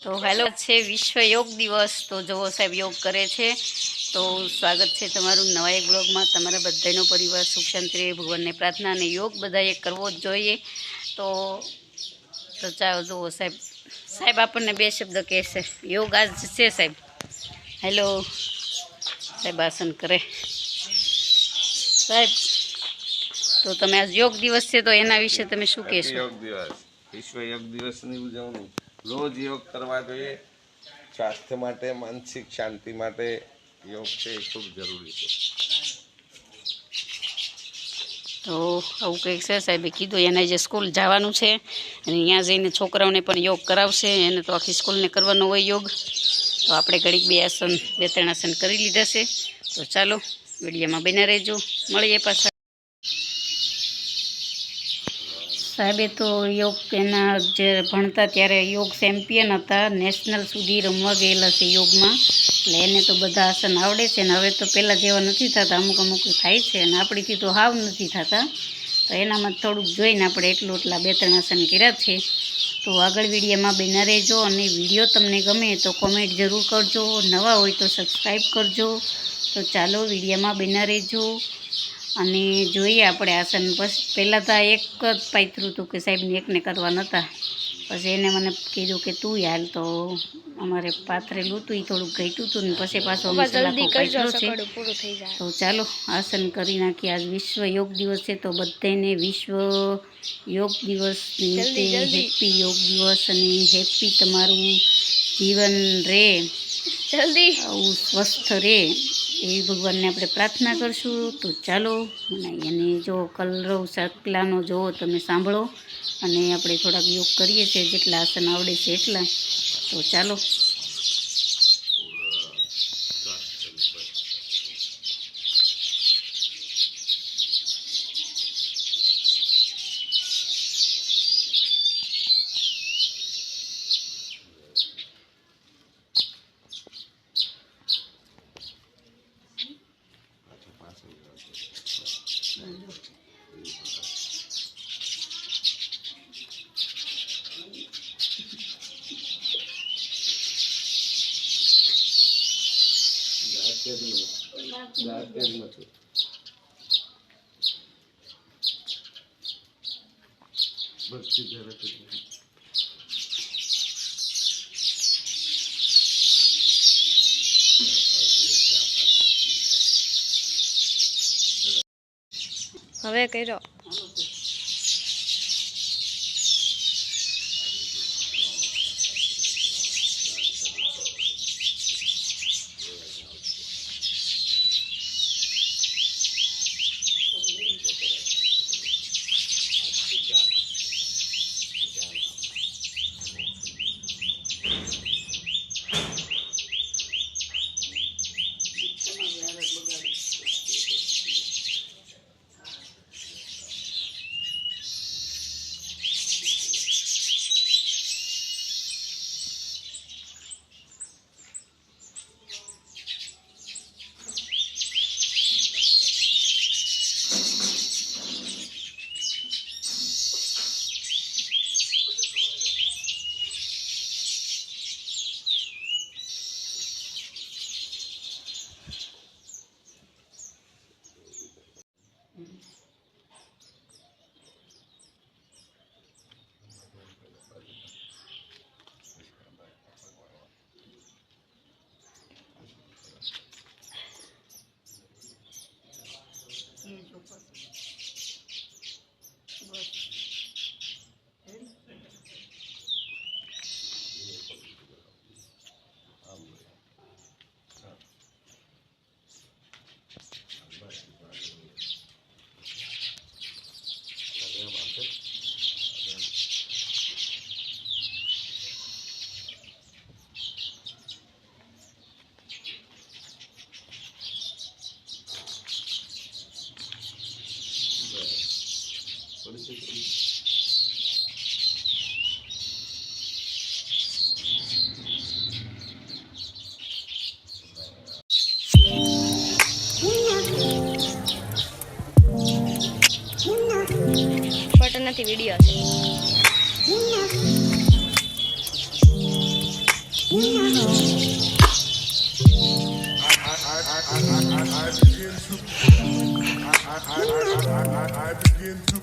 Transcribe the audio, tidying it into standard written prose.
તો હેલો છે વિશ્વ યોગ દિવસ। તો જુઓ સાહેબ યોગ કરે છે। તો સ્વાગત છે તમારું નવા એક બ્લોગમાં। તમારા બધાનો પરિવાર સુખ શાંતિ રહે ભગવાનને પ્રાર્થના। અને યોગ બધાએ કરવો જ જોઈએ। તો ચાલો જુઓ સાહેબ સાહેબ આપણને બે શબ્દ કહેશે। યોગ આજ છે સાહેબ। હેલો સાહેબ આસન કરે સાહેબ। તો તમે આજ યોગ દિવસ છે તો એના વિશે તમે શું કહેશો? યોગ દિવસ વિશ્વ યોગ દિવસની ઉજવણી રોજ યોગ કરવા જોઈએ। સ્વાસ્થ્ય માટે માનસિક શાંતિ માટે યોગ છે એ ખૂબ જરૂરી છે। તો આવું કંઈક છે સાહેબે કીધું। એને જે સ્કૂલ જવાનું છે અને ત્યાં જઈને છોકરાઓને પણ યોગ કરાવશે। એને તો આખી સ્કૂલને કરવાનો હોય યોગ। તો આપણે ઘડીક બે આસન બે ત્રણ આસન કરી લીધા છે। તો ચાલો વિડીયોમાં બન્યા રહેજો। મળીએ પાછા। સાહેબે તો યોગ એના જે ભણતા ત્યારે યોગ ચેમ્પિયન હતા। નેશનલ સુધી રમવા ગયેલા છે યોગમાં। એટલે એને તો બધા આસન આવડે છે ને। હવે તો પહેલાં જેવા નથી થતા, અમુક અમુક થાય છે અને આપણીથી તો હાવ નથી થતા। તો એનામાં થોડુંક જોઈને આપણે એટલા બે ત્રણ આસન કર્યા છે। તો આગળ વિડીયોમાં બન્યા રહેજો। અને વિડીયો તમને ગમે તો કોમેન્ટ જરૂર કરજો। નવા હોય તો સબસ્ક્રાઈબ કરજો। તો ચાલો વિડીયોમાં બન્યા રહેજો। અને જોઈએ આપણે આસન। પછી પહેલાં તો એક જ પાથરું હતું કે સાહેબને એકને કરવા નહોતા। પછી એને મને કીધું કે તું હાલ। તો અમારે પાથરેલું હતું એ થોડુંક ઘટ્યું હતું ને પછી પાછો અમે સલાખો પાથર્યો છે। તો ચાલો આસન કરી નાખીએ। આજ વિશ્વ યોગ દિવસ છે। તો બધાને વિશ્વ યોગ દિવસ નિમિત્તે હેપી યોગ દિવસ। અને હેપી તમારું જીવન રહે, આવું સ્વસ્થ રહે એવી ભગવાનને આપણે પ્રાર્થના કરશું। તો ચાલો મનાઈએ। અને જો કલરવ સકલાનો જોવો તમે સાંભળો। અને આપણે થોડાક યોગ કરીએ છીએ જેટલા આસન આવડે છે એટલા। તો ચાલો હવે કર્યો। ફોટો નથી, વિડીયો છે। I begin to